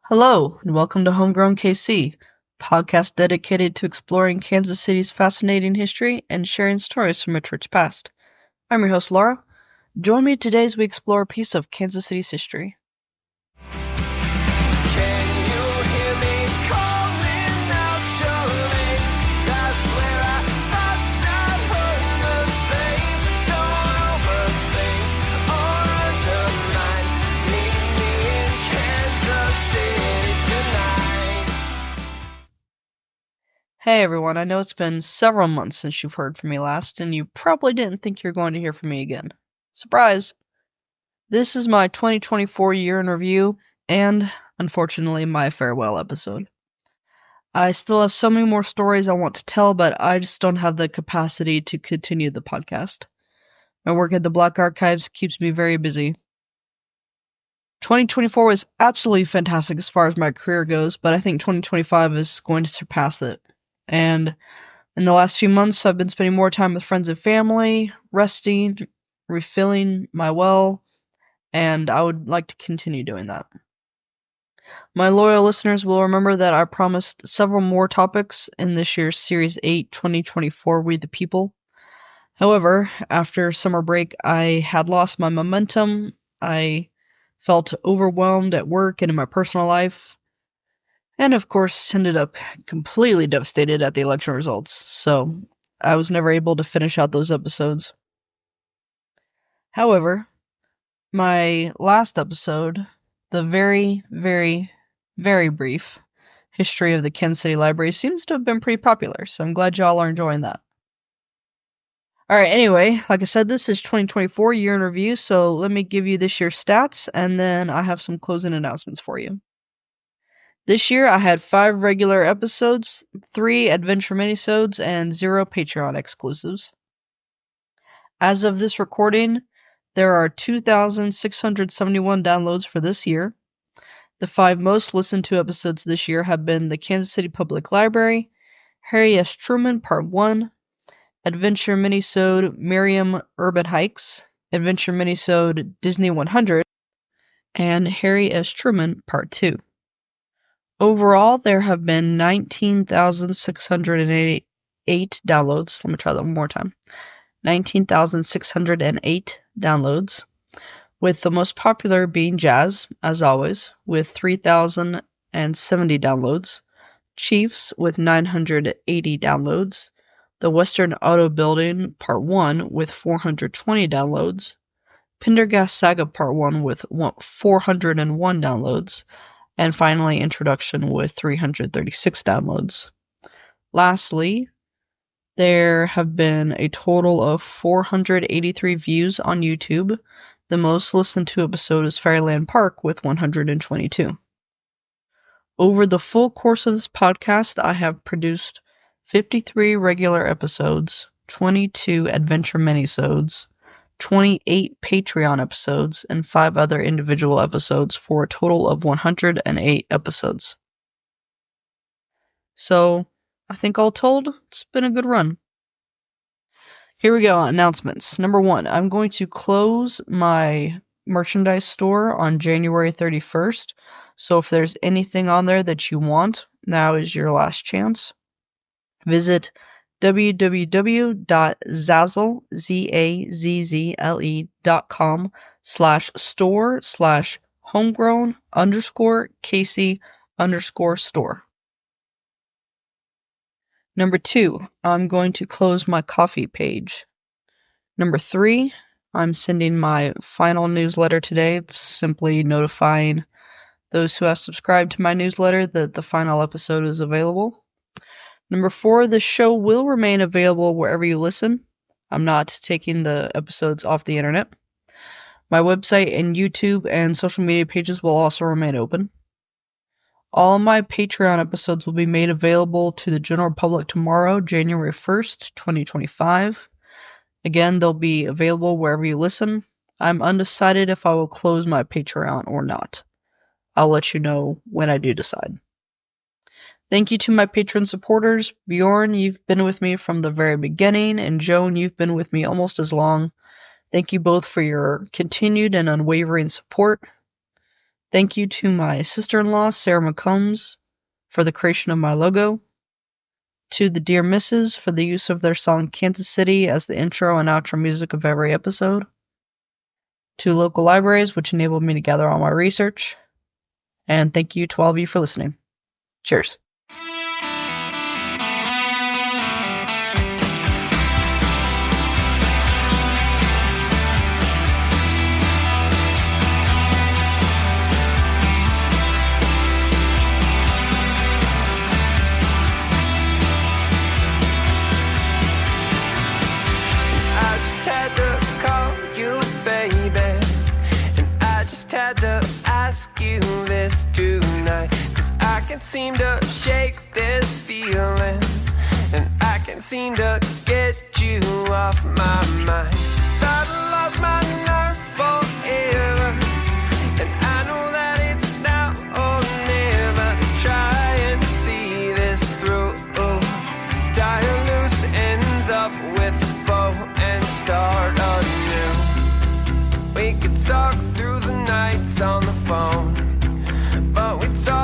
Hello, and welcome to Homegrown KC, podcast dedicated to exploring Kansas City's fascinating history and sharing stories from its rich past. I'm your host, Laura. Join me today as we explore a piece of Kansas City's history. Hey everyone, I know it's been several months since you've heard from me last, and you probably didn't think you're going to hear from me again. Surprise! This is my 2024 year in review, and, unfortunately, my farewell episode. I still have so many more stories I want to tell, but I just don't have the capacity to continue the podcast. My work at the Black Archives keeps me very busy. 2024 was absolutely fantastic as far as my career goes, but I think 2025 is going to surpass it. And in the last few months, I've been spending more time with friends and family, resting, refilling my well, and I would like to continue doing that. My loyal listeners will remember that I promised several more topics in this year's Series 8 2024 We the People. However, after summer break, I had lost my momentum. I felt overwhelmed at work and in my personal life. And of course, ended up completely devastated at the election results, so I was never able to finish out those episodes. However, my last episode, the very, very, very brief history of the Kansas City Library, seems to have been pretty popular, so I'm glad y'all are enjoying that. Alright, anyway, like I said, this is 2024 year in review, so let me give you this year's stats, and then I have some closing announcements for you. This year, I had 5 regular episodes, 3 adventure minisodes, and 0 Patreon exclusives. As of this recording, there are 2,671 downloads for this year. The 5 most listened to episodes this year have been the Kansas City Public Library, Harry S. Truman Part 1, Adventure Minisode Miriam Urban Hikes, Adventure Minisode Disney 100, and Harry S. Truman Part 2. Overall, there have been 19,608 downloads. Let me try that one more time. 19,608 downloads, with the most popular being Jazz, as always, with 3,070 downloads, Chiefs with 980 downloads, The Western Auto Building Part 1 with 420 downloads, Pendergast Saga Part 1 with 401 downloads, and finally, Introduction with 336 downloads. Lastly, there have been a total of 483 views on YouTube. The most listened to episode is Fairyland Park with 122. Over the full course of this podcast, I have produced 53 regular episodes, 22 adventure minisodes, 28 Patreon episodes, and 5 other individual episodes for a total of 108 episodes. So, I think all told, it's been a good run. Here we go, announcements. Number 1, I'm going to close my merchandise store on January 31st, so if there's anything on there that you want, now is your last chance. Visit www.zazzle.com/store/homegrown_KC_store. Number 2, I'm going to close my Ko-fi page. Number 3, I'm sending my final newsletter today, simply notifying those who have subscribed to my newsletter that the final episode is available. Number 4, the show will remain available wherever you listen. I'm not taking the episodes off the internet. My website and YouTube and social media pages will also remain open. All my Patreon episodes will be made available to the general public tomorrow, January 1st, 2025. Again, they'll be available wherever you listen. I'm undecided if I will close my Patreon or not. I'll let you know when I do decide. Thank you to my patron supporters. Bjorn, you've been with me from the very beginning, and Joan, you've been with me almost as long. Thank you both for your continued and unwavering support. Thank you to my sister-in-law, Sarah McCombs, for the creation of my logo. To the Dear Misses for the use of their song Kansas City as the intro and outro music of every episode. To local libraries, which enabled me to gather all my research. And thank you to all of you for listening. Cheers. Seem to shake this feeling, and I can't seem to get you off my mind. Thought I lost my nerve forever, and I know that it's now or never. Trying to see this through, tie loose ends up with a bow and start anew. We could talk through the nights on the phone, but we talk